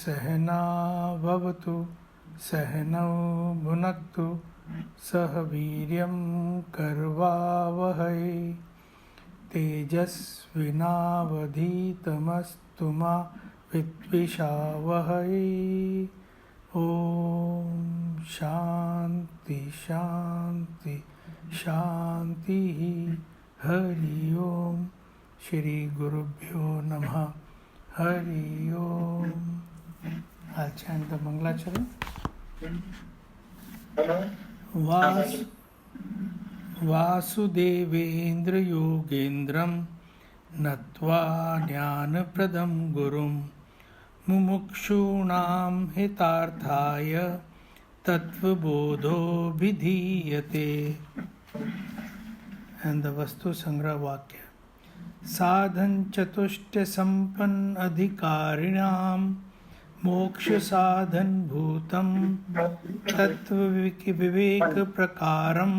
सहना भवतु सहनौ भुनक्तु सह वीर्यं करवावहै तेजस्विनावधीतमस्तु मा विद्विषावहै। ओम शांति शांति शांति। हरि ओम। श्री गुरुभ्यो नमः। हरि ओम। I'll chant the Mangalacharan. Vasudevendra योगेन्द्रं नत्वा ज्ञानप्रदं गुरुं मुमुक्षूणां हितार्थाय तत्त्वबोधोऽभिधीयते। And the Vastu Sangra Vakya. साधन चतुष्ट संपन्न अधिकारिणां मोक्ष साधन भूतं तत्व विवेक प्रकारं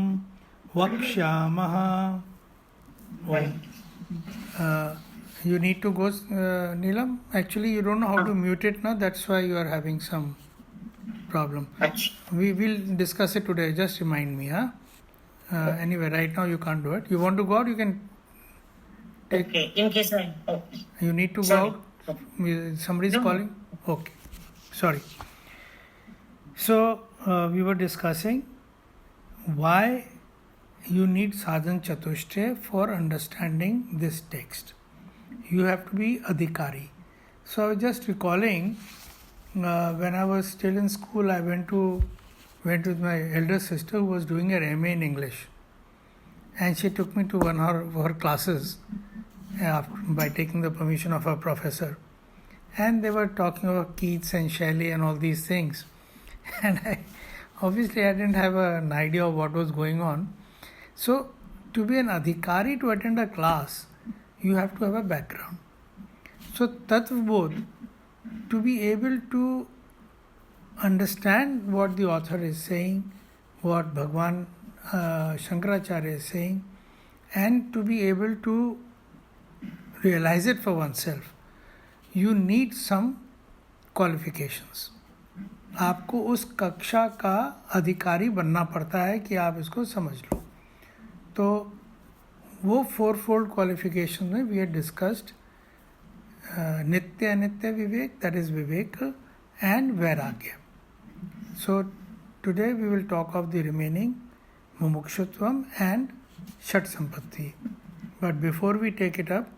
वक्ष्यामः। You need to go, Neelam. Actually, you don't know how to mute it now. That's why you are having some problem. We will discuss it today. Just remind me, huh? Anyway, right now you can't do it. You want to go out? You can. Okay. In case I. Oh. You need to go out. Somebody is calling. Okay. Sorry. So we were discussing why you need sadhan chatushte for understanding this text. You have to be adhikari. So I was just recalling when I was still in school, I went with my elder sister who was doing her MA in English, and she took me to one of her classes by taking the permission of her professor. And they were talking about Keats and Shelley and all these things. And obviously I didn't have an idea of what was going on. So to be an adhikari, to attend a class, you have to have a background. So Tattvabodha, to be able to understand what the author is saying, what Bhagwan Sankracharya is saying, and to be able to realize it for oneself, you need some qualifications. आपको उस कक्षा का अधिकारी बनना पड़ता है कि आप इसको समझ लो. तो वो fourfold qualification में we had discussed नित्य अनित्य विवेक, that is vivek, and vairagya. So today we will talk of the remaining mumukshutvam and shat sampatti. But before we take it up,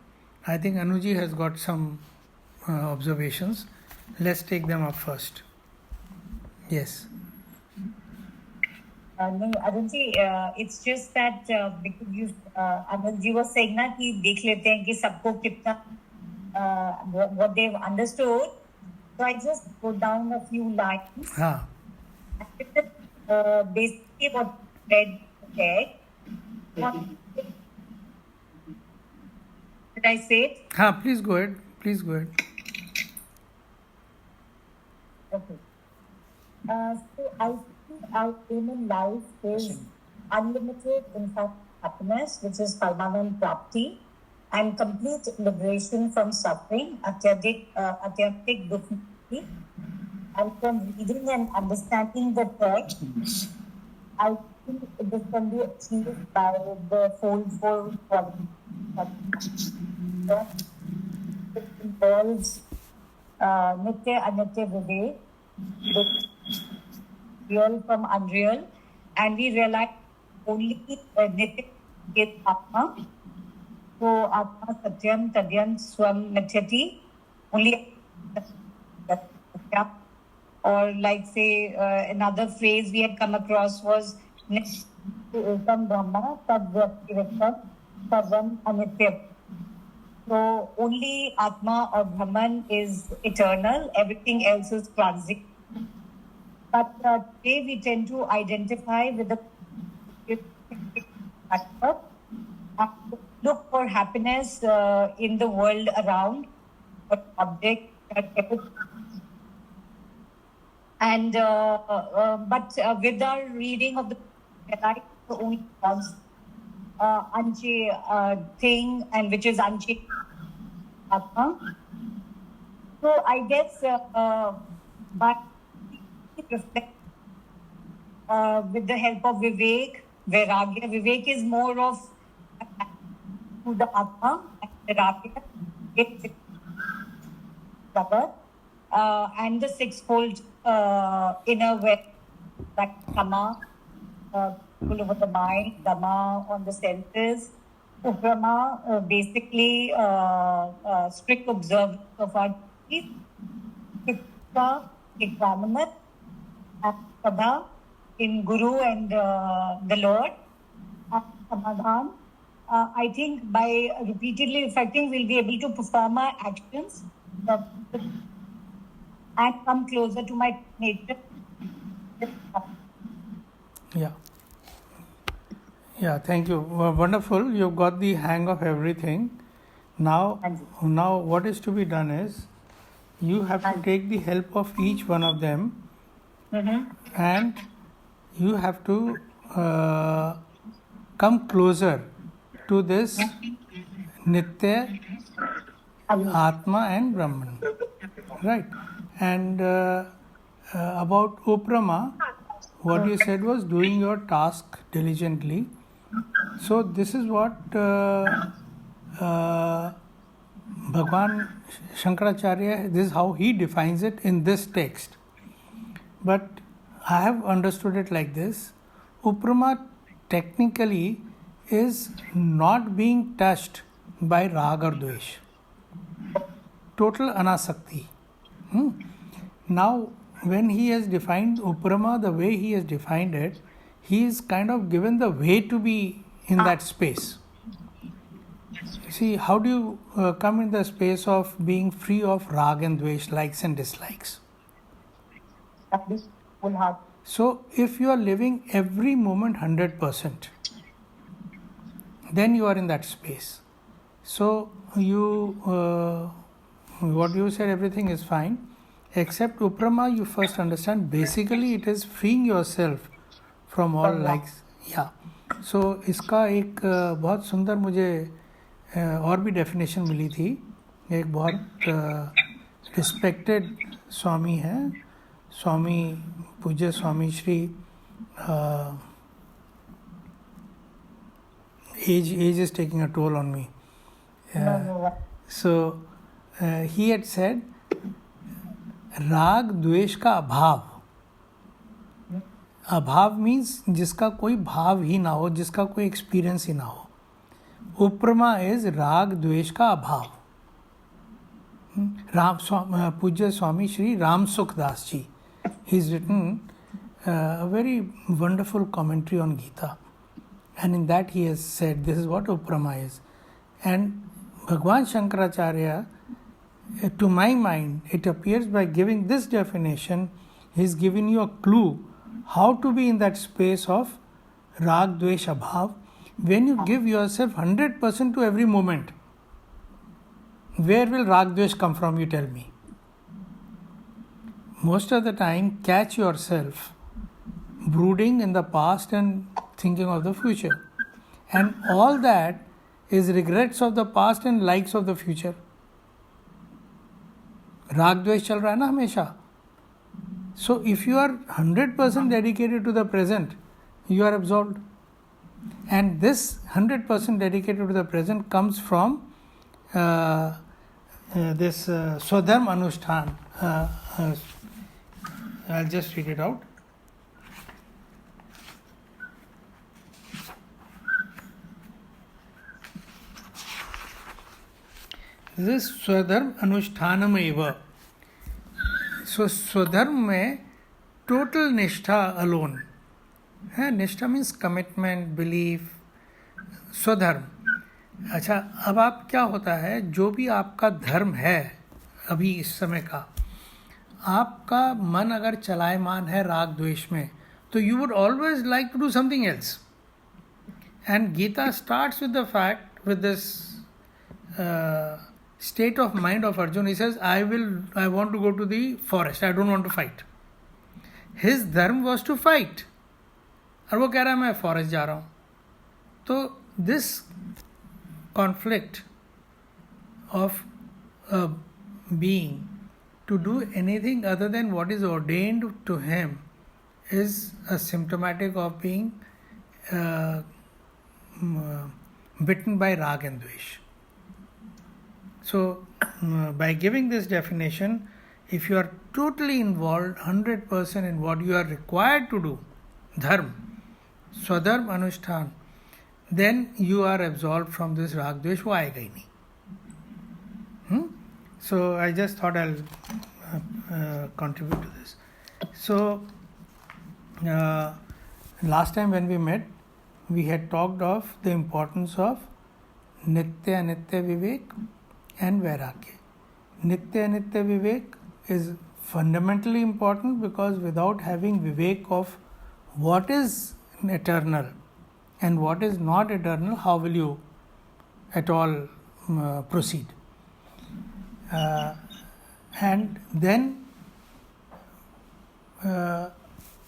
I think Anuji has got some observations. Let's take them up first. Yes. No, Arunji, it's just that because you, Anandji was saying na कि देख लेते हैं कि सबको कितना what they've understood. So I just put down a few lines. हाँ. Basically what read said. Did I say it? हाँ, please go ahead. Please go ahead. Okay. So I think our aim in life is unlimited happiness, which is Paramahansa Prapti, and complete liberation from suffering, Atyadhik Dukhi. And from reading and understanding the text, I think this can be achieved by the fourfold qualities. It involves Nitya Anitya Vivek, real from unreal, and we realize only Nitya is Atma. So Atma Satyam Tadyam Swam Mithyati, only Satyam. Or like say another phrase we had come across was Ekam Brahma Tadvyaktivikam Sarvam Anitya. So only Atma or Brahman is eternal, everything else is transient. But today we tend to identify with the look for happiness in the world around, object, and but with our reading of the only thing, and which is Atma. So I guess by reflect with the help of Vivek, Vairagya. Vivek is more of to the Atma, and Vairagya is cover, and the sixfold inner way, like Kama, full over the mind, Dhamma on the senses, Uprama, basically strict observance of our duties, Chitta, examiner, and Sada in Guru and the Lord, and Samadhan. I think by repeatedly reflecting, we'll be able to perform our actions and come closer to my nature. Yeah, thank you. Wonderful. You've got the hang of everything. Now what is to be done is you have to take the help of each one of them, and you have to come closer to this Nitya, Atma and Brahman. Right. And about Uprama, what you said was doing your task diligently. So this is what Bhagwan Sankracharya, this is how he defines it in this text. But I have understood it like this. Uprama technically is not being touched by rag or dvesh. Total anasakti. Now, when he has defined Uprama the way he has defined it, he is kind of given the way to be in that space. See, how do you come in the space of being free of rag and dvesh, likes and dislikes? So, if you are living every moment 100%, then you are in that space. So, what you said, everything is fine. Except Uprama, you first understand, basically it is freeing yourself from all likes. Yeah. So, इसका एक बहुत सुंदर मुझे और भी definition मिली थी. एक बहुत रिस्पेक्टेड स्वामी हैं, स्वामी पूज्य स्वामी Shri age is taking a toll on me. So he had said राग द्वेष का अभाव मीन्स जिसका कोई भाव ही ना हो, जिसका कोई एक्सपीरियंस ही ना हो. उपरमा इज राग द्वेष का अभाव. पूज्य स्वामी श्री राम सुखदास जी, he has written a very wonderful commentary on Gita, and in that he has said this is what Uprama is. And Bhagwan Sankracharya, to my mind, it appears by giving this definition, he is giving you a clue how to be in that space of rag, dvesh, abhav. When you give yourself 100% to every moment, where will rag, dvesh come from, you tell me? Most of the time, catch yourself brooding in the past and thinking of the future. And all that is regrets of the past and likes of the future. राग द्वेष चल रहा है ना हमेशा. So if you are 100% dedicated to the present, you are absorbed. And this 100% dedicated to the present comes from this स्वधर्म अनुष्ठान. I will just read it out. This स्वधर्म अनुष्ठानम एव. सो स्वधर्म में टोटल निष्ठा अलोन है. निष्ठा मीन्स कमिटमेंट, बिलीफ. स्वधर्म. अच्छा, अब आप क्या होता है, जो भी आपका धर्म है अभी इस समय का, आपका मन अगर चलायमान है राग द्वेष में, तो you would always like to do something else. And Gita starts with the fact, with this state of mind of Arjun. He says, I want to go to the forest, I don't want to fight. His dharma was to fight, और वो कह रहा है मैं forest जा रहा हूँ. तो this conflict of being to do anything other than what is ordained to him is a symptomatic of being bitten by rag and dvesh. So, by giving this definition, if you are totally involved 100% in what you are required to do, dharma, swadharma anushthan, then you are absolved from this rag dvesh, wo aayega hi nahi. So I just thought I'll contribute to this. So last time when we met, we had talked of the importance of nitya anitya vivek and vairagya. Nitya anitya vivek is fundamentally important because without having vivek of what is eternal and what is not eternal, how will you at all proceed? And then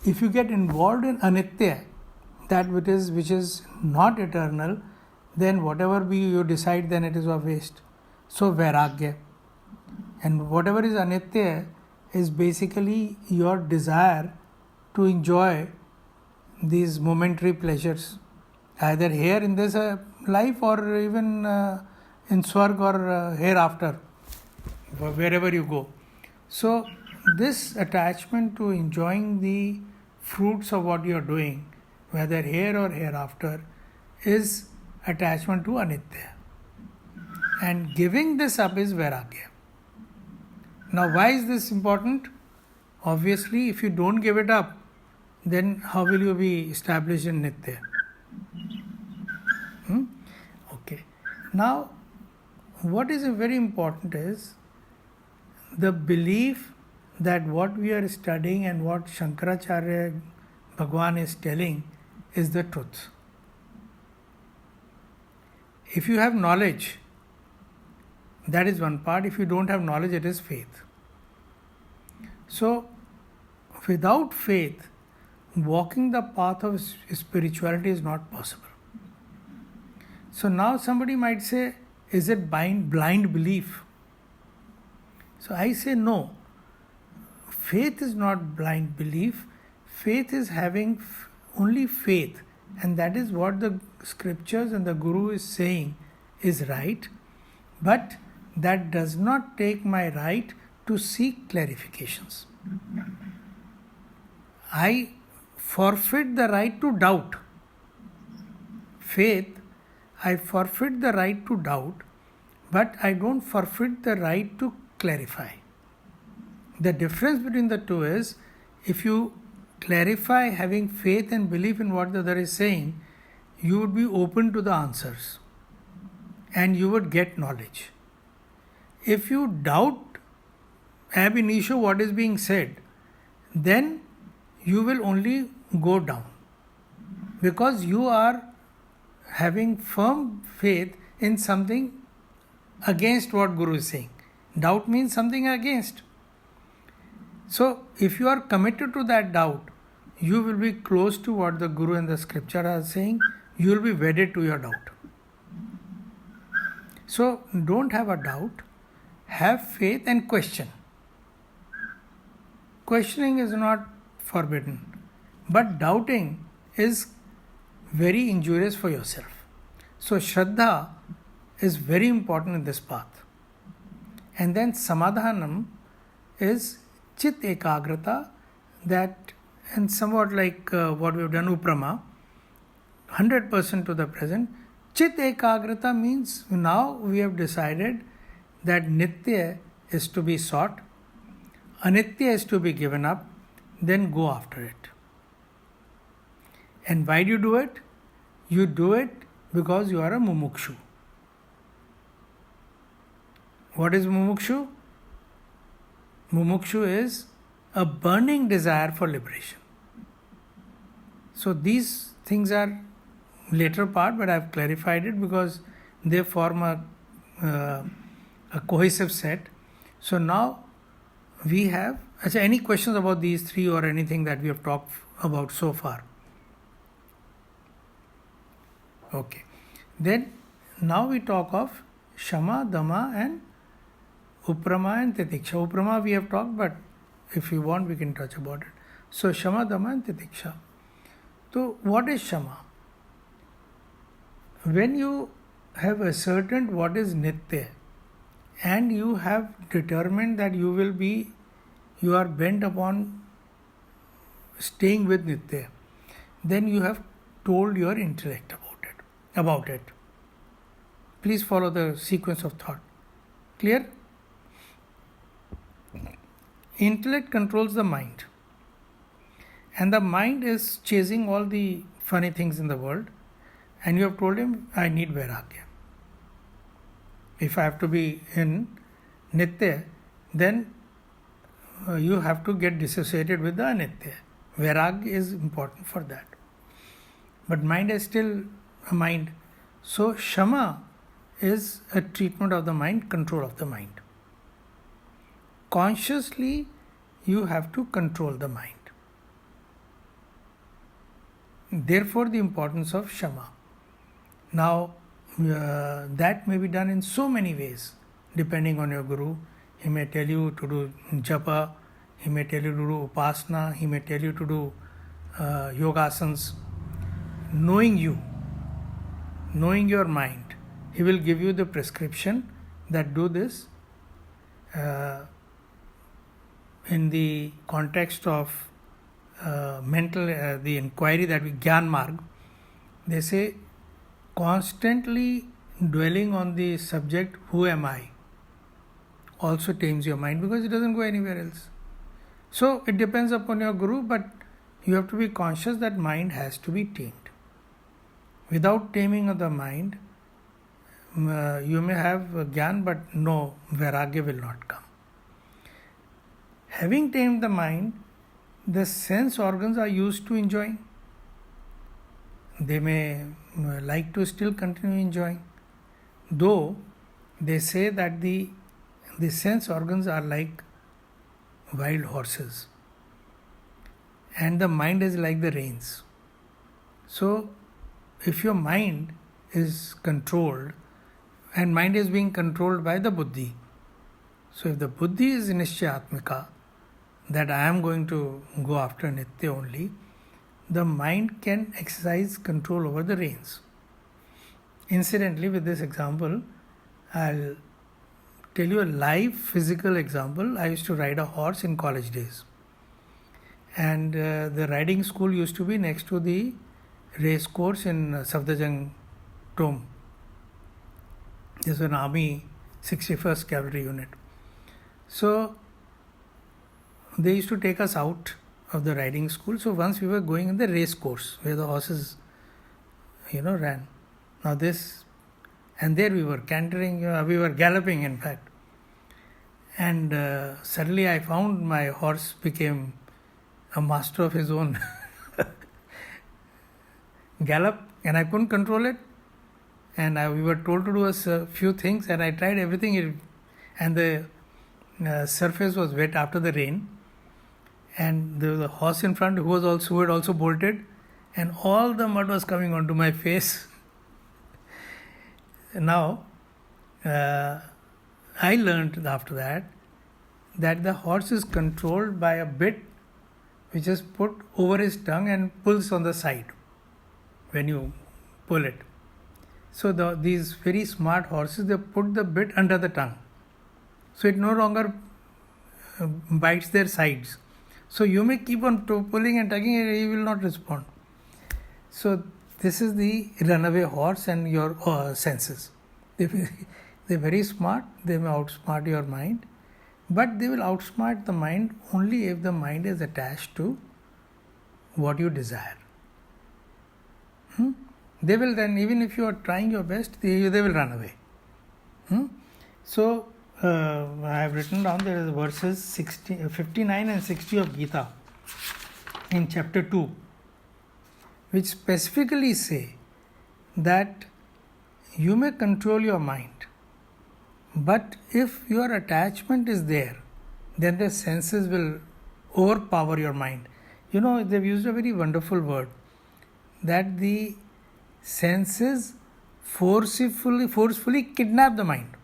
if you get involved in anitya, that which is not eternal, then whatever you decide, then it is of waste. So vairagya. And whatever is anitya is basically your desire to enjoy these momentary pleasures, either here in this life or even in Swarg or hereafter, wherever you go. So this attachment to enjoying the fruits of what you are doing, whether here or hereafter, is attachment to anitya. And giving this up is vairagya. Now why is this important? Obviously, if you don't give it up, then how will you be established in nitya? Okay. Now, what is very important is the belief that what we are studying and what Shankaracharya Bhagwan is telling is the truth. If you have knowledge, that is one part. If you don't have knowledge, it is faith. So, without faith, walking the path of spirituality is not possible. So now somebody might say, is it blind belief? So I say no. Faith is not blind belief. Faith is having only faith. And that is what the scriptures and the Guru is saying is right. But that does not take my right to seek clarifications. I forfeit the right to doubt. Faith, I forfeit the right to doubt, but I don't forfeit the right to clarify. The difference between the two is, if you clarify having faith and belief in what the other is saying, you would be open to the answers and you would get knowledge. If you doubt ab initio what is being said, then you will only go down, because you are having firm faith in something against what Guru is saying. Doubt means something against. So if you are committed to that doubt, you will be close to what the Guru and the scripture are saying. You will be wedded to your doubt. So don't have a doubt, have faith and question. Questioning is not forbidden, but doubting is very injurious for yourself. So Shraddha is very important in this path. And then Samadhanam is Chit Ekagrata, that, and somewhat like what we have done Uprama, 100% to the present. Chit Ekagrata means now we have decided that Nitya is to be sought, Anitya is to be given up, then go after it. And why do you do it? You do it because you are a mumukshu. What is mumukshu? Mumukshu is a burning desire for liberation. So these things are later part, but I have clarified it because they form a cohesive set. So now we have, any questions about these three or anything that we have talked about so far? Okay. Then now we talk of Shama, Dama and Uprama and Titiksha. Uprama we have talked, but if you want, we can touch about it. So, Shama, Dama and Titiksha. So, what is Shama? When you have ascertained what is Nitya and you have determined that you are bent upon staying with Nitya, then you have told your intellect about it. Please follow the sequence of thought. Clear? Intellect controls the mind. And the mind is chasing all the funny things in the world. And you have told him, I need Vairagya. If I have to be in Nitya, then you have to get dissociated with the Anitya. Vairagya is important for that. But mind is still a mind. So Shama is a treatment of the mind, control of the mind. Consciously, you have to control the mind. Therefore, the importance of Shama. Now, that may be done in so many ways, depending on your Guru. He may tell you to do japa, he may tell you to do upasana, he may tell you to do yogasans. Knowing your mind, he will give you the prescription that do this in the context of mental, the inquiry that we Gyan Marg. They say, constantly dwelling on the subject, who am I, also tames your mind because it doesn't go anywhere else. So it depends upon your Guru, but you have to be conscious that mind has to be tamed. Without taming of the mind, you may have Gyan, but no, Vairagya will not come. Having tamed the mind, the sense organs are used to enjoying. They may like to still continue enjoying. Though they say that the sense organs are like wild horses and the mind is like the reins. So, if your mind is controlled, and mind is being controlled by the buddhi. So, if the buddhi is nishchayatmika, that I am going to go after Nitya only, the mind can exercise control over the reins. Incidentally, with this example, I'll tell you a live physical example. I used to ride a horse in college days. And the riding school used to be next to the race course in Safdarjung Tomb. This was an Army 61st Cavalry Unit. So, they used to take us out of the riding school. So once we were going in the race course where the horses, ran. Now and there we were cantering, we were galloping in fact. And suddenly I found my horse became a master of his own gallop, and I couldn't control it. And we were told to do a few things, and I tried everything. And the surface was wet after the rain. And there was a horse in front who had also bolted, and all the mud was coming onto my face. Now, I learned after that the horse is controlled by a bit which is put over his tongue and pulls on the side when you pull it. So these very smart horses, they put the bit under the tongue. So it no longer bites their sides. So you may keep on pulling and tugging and he will not respond. So this is the runaway horse and your senses. They're very smart. They may outsmart your mind. But they will outsmart the mind only if the mind is attached to what you desire. They will then, even if you are trying your best, they will run away. So, I have written down there is verses 59 and 60 of Gita in chapter 2, which specifically say that you may control your mind, but if your attachment is there, then the senses will overpower your mind. They've used a very wonderful word, that the senses forcefully kidnap the mind.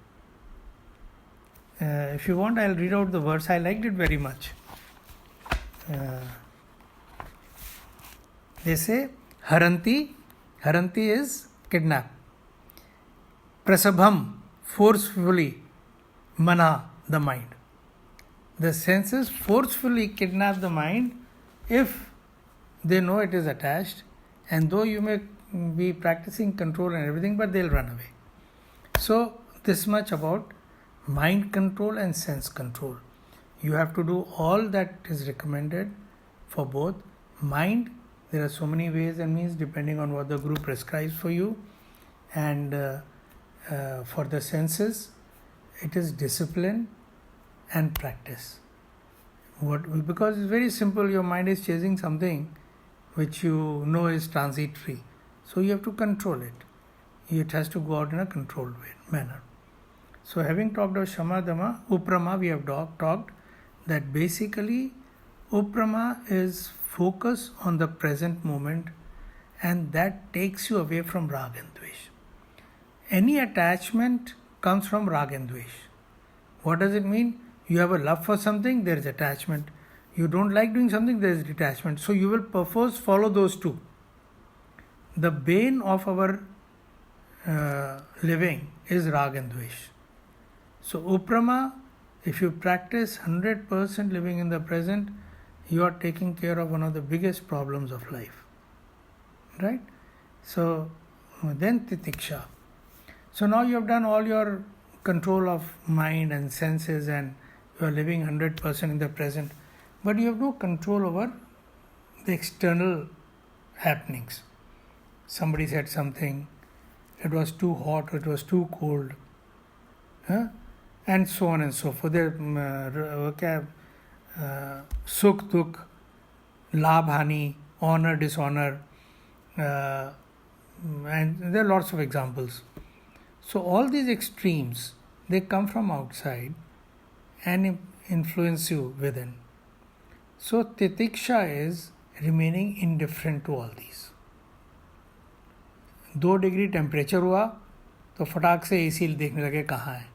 If you want, I'll read out the verse. I liked it very much. They say, Haranti is kidnap. Prasabham, forcefully, mana, the mind. The senses forcefully kidnap the mind if they know it is attached, and though you may be practicing control and everything, but they'll run away. So, this much about mind control and sense control. You have to do all that is recommended for both. Mind, there are so many ways and means depending on what the guru prescribes for you, and for the senses, it is discipline and practice. Because it's very simple, your mind is chasing something which you know is transitory. So you have to control it. It has to go out in a controlled manner. So having talked of Shama, Dama, Uprama, we have talked that basically Uprama is focus on the present moment, and that takes you away from Rag and Dvesh. Any attachment comes from Rag and Dvesh. What does it mean? You have a love for something, there is attachment. You don't like doing something, there is detachment. So you will perforce follow those two. The bane of our living is Rag and Dvesh. So Uprama, if you practice 100% living in the present, you are taking care of one of the biggest problems of life. Right? So then Titiksha. So now you have done all your control of mind and senses, and you are living 100% in the present, but you have no control over the external happenings. Somebody said something, it was too hot, it was too cold, and so on and so forth. Sukh, dukh, labh, hani, honor, dishonor, and there are lots of examples. So all these extremes, they come from outside and influence you within. So Titiksha is remaining indifferent to all these. 2 degree temperature हुआ तो फटाक से AC देखने लगे कहाँ है.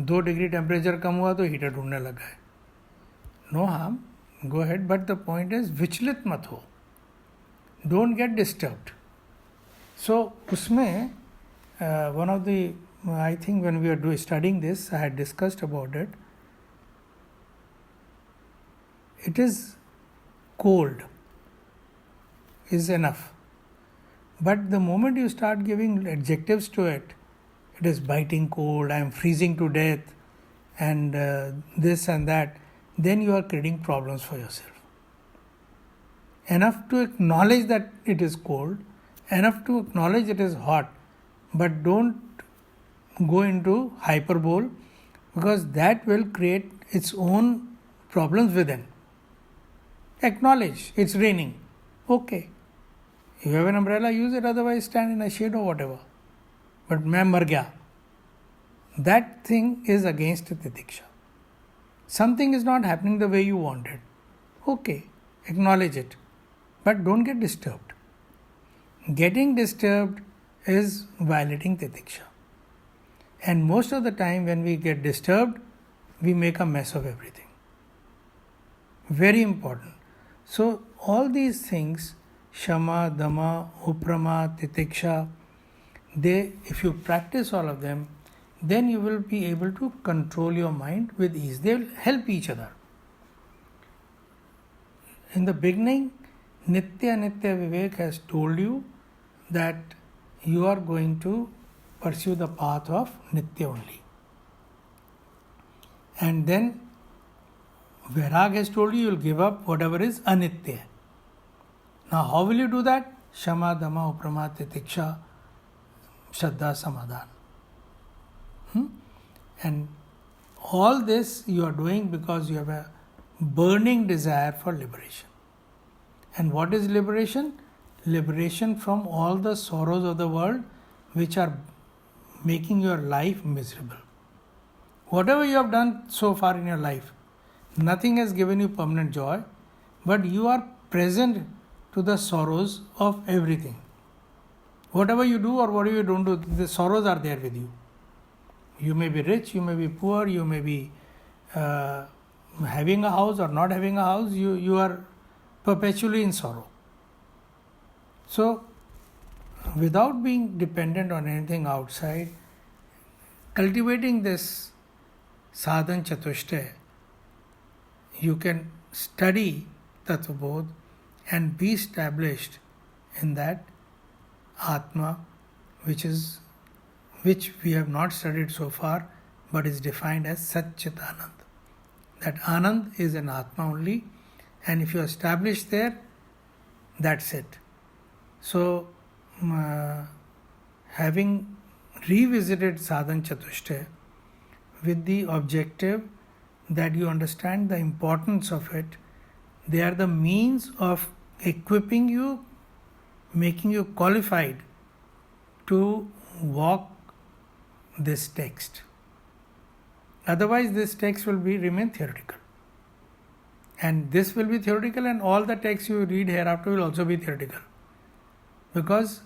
2 degree temperature कम हुआ तो हीटर ढूंढने लगा है. No harm, go ahead, but the point is विचलित मत हो. Don't get disturbed. सो उसमें one of the, I think when we were studying this, I had discussed about it. It is cold is enough. But the moment you start giving adjectives to it, it is biting cold, I am freezing to death, and this and that, then you are creating problems for yourself. Enough to acknowledge that it is cold, enough to acknowledge it is hot, but don't go into hyperbole, because that will create its own problems within. Acknowledge it's raining. Okay. You have an umbrella, use it, otherwise stand in a shade or whatever. But main mar gaya. That thing is against Titiksha. Something is not happening the way you wanted. Okay, acknowledge it. But don't get disturbed. Getting disturbed is violating Titiksha. And most of the time when we get disturbed, we make a mess of everything. Very important. So all these things, Shama, Dama, Uprama, Titiksha, if you practice all of them, then you will be able to control your mind with ease. They will help each other. In the beginning, Nitya Vivek has told you that you are going to pursue the path of Nitya only. And then Vairag has told you will give up whatever is Anitya. Now how will you do that? Shama, Dama, Uprama, Titiksha, Shraddha, Samadhan. And all this you are doing because you have a burning desire for liberation. And what is liberation? Liberation from all the sorrows of the world which are making your life miserable. Whatever you have done so far in your life, nothing has given you permanent joy, but you are present to the sorrows of everything. Whatever you do or whatever you don't do, the sorrows are there with you. You may be rich, you may be poor, you may be having a house or not having a house, you are perpetually in sorrow. So, without being dependent on anything outside, cultivating this sadhan chatushta, you can study Tattvabodha and be established in that Atma, which we have not studied so far, but is defined as Satchit Anand. That Anand is an Atma only, and if you establish there, that's it. So, having revisited Sadhan Chatushta with the objective that you understand the importance of it, they are the means of equipping you, making you qualified to walk this text. Otherwise, this text will remain theoretical. And this will be theoretical, and all the texts you read hereafter will also be theoretical. Because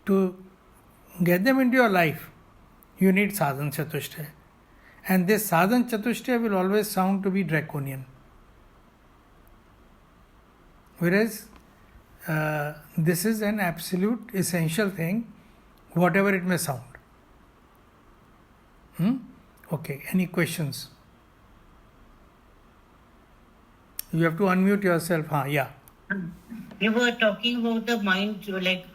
to get them into your life, you need sadhan chatushta. And this sadhan chatushta will always sound to be draconian. Whereas this is an absolute essential thing, whatever it may sound. Okay, any questions? You have to unmute yourself. Yeah. You were talking about the mind, like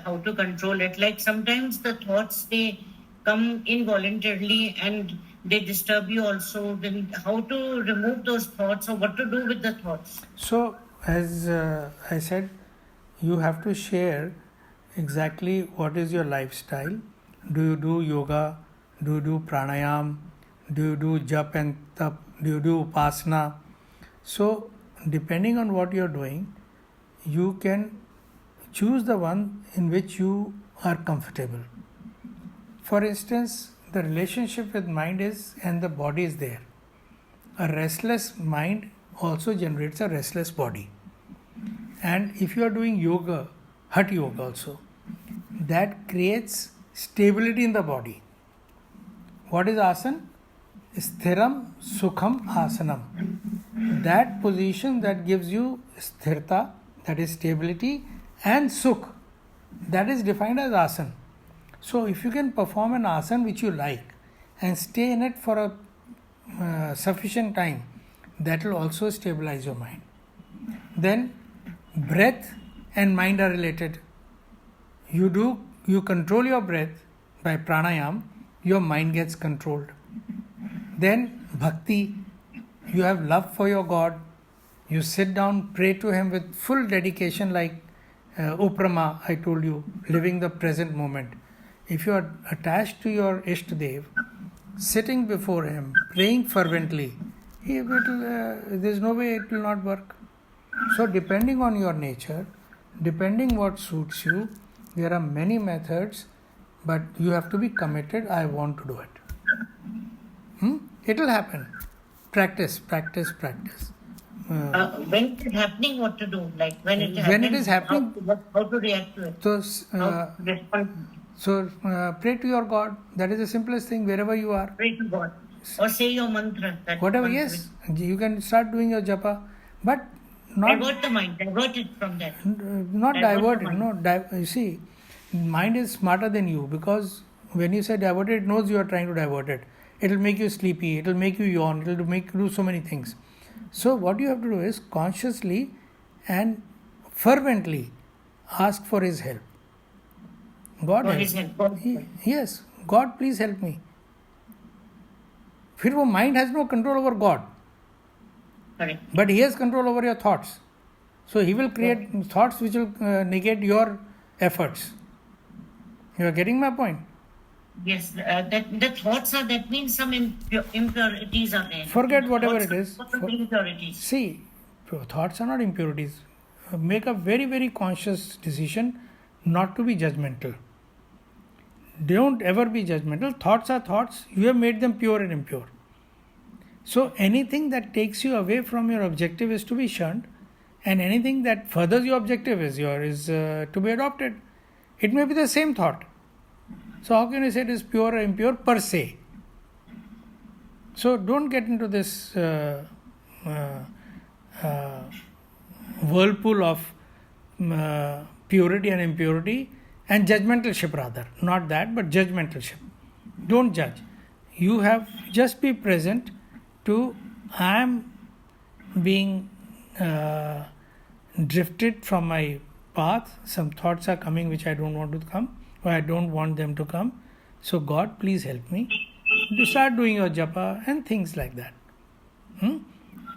how to control it. Like sometimes the thoughts, they come involuntarily and they disturb you also. Then how to remove those thoughts, or what to do with the thoughts? So, as I said, you have to share exactly what is your lifestyle. Do you do yoga? Do you do pranayam? Do you do jap and tap? Do you do upasana? So, depending on what you are doing, you can choose the one in which you are comfortable. For instance, the relationship with mind and the body is there. A restless mind also generates a restless body. And if you are doing yoga, Hatha yoga also, that creates stability in the body. What is asana? Sthiram Sukham Asanam. That position that gives you sthirta, that is stability, and sukh, that is defined as asana. So if you can perform an asana which you like and stay in it for a sufficient time, that will also stabilize your mind. Then breath and mind are related. You control your breath by pranayam, your mind gets controlled. Then bhakti, you have love for your God, you sit down, pray to Him with full dedication, like Uprama, I told you, living the present moment. If you are attached to your Ishtadev, sitting before Him, praying fervently, there's no way it will not work. So depending on your nature, depending what suits you, there are many methods, but you have to be committed, I want to do it. It will happen. Practice. When it is happening, what to do? Like when it is happening, how to react to it? So pray to your God. That is the simplest thing, wherever you are. Pray to God. Or say your mantra. Whatever, yes. You can start doing your japa. But not... Divert the mind. Divert it from that. Not divert it. No, you see, mind is smarter than you, because when you say divert it, it knows you are trying to divert it. It will make you sleepy. It will make you yawn. It will make you do so many things. So what you have to do is consciously and fervently ask for His help. God help. Yes, God, please help me. फिर वो mind has no control over God. Correct. But He has control over your thoughts. So He will create thoughts which will negate your efforts. You are getting my point? Yes, the thoughts are, that means some impurities are there. Forget whatever it is. Impurities. See, thoughts are not impurities. Make a very, very conscious decision not to be judgmental. Don't ever be judgmental. Thoughts are thoughts. You have made them pure and impure. So anything that takes you away from your objective is to be shunned, and anything that furthers your objective is to be adopted. It may be the same thought. So how can you say it is pure or impure per se? So don't get into this whirlpool of purity and impurity and judgmentalship rather. Not that, but judgmentalship. Don't judge. You have just be present to I am being drifted from my path. Some thoughts are coming which I don't want to come, or I don't want them to come. So God, please help me. You start doing your japa and things like that.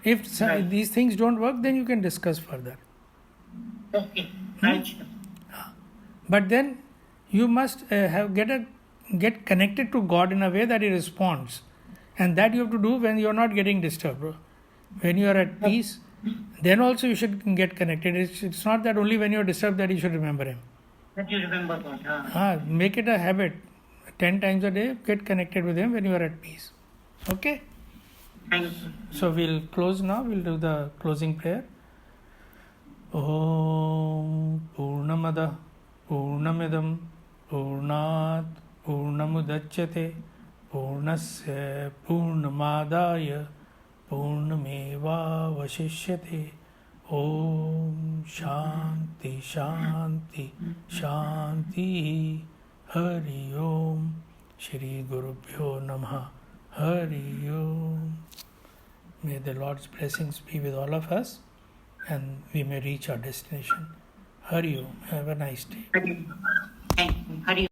If these things don't work, then you can discuss further. Okay. Right. But then you must get connected to God in a way that He responds, and that you have to do when you are not getting disturbed. When you are at peace, then also you should get connected. It's not that only when you are disturbed that you should remember Him. That you remember God. Make it a habit. 10 times a day, get connected with Him when you are at peace. Okay? Thank you. So we'll close now. We'll do the closing prayer. Om Purnamada Purnamidam Purnat Purnamudachyate Purnasya Purnamadaya Purnameva Vasishyate. Om Shanti Shanti Shanti. Hari Om. Shri Gurubhyo Namaha. Hari Om. May the Lord's blessings be with all of us, and we may reach our destination. Hari Om. Have a nice day. Thank you. Hari.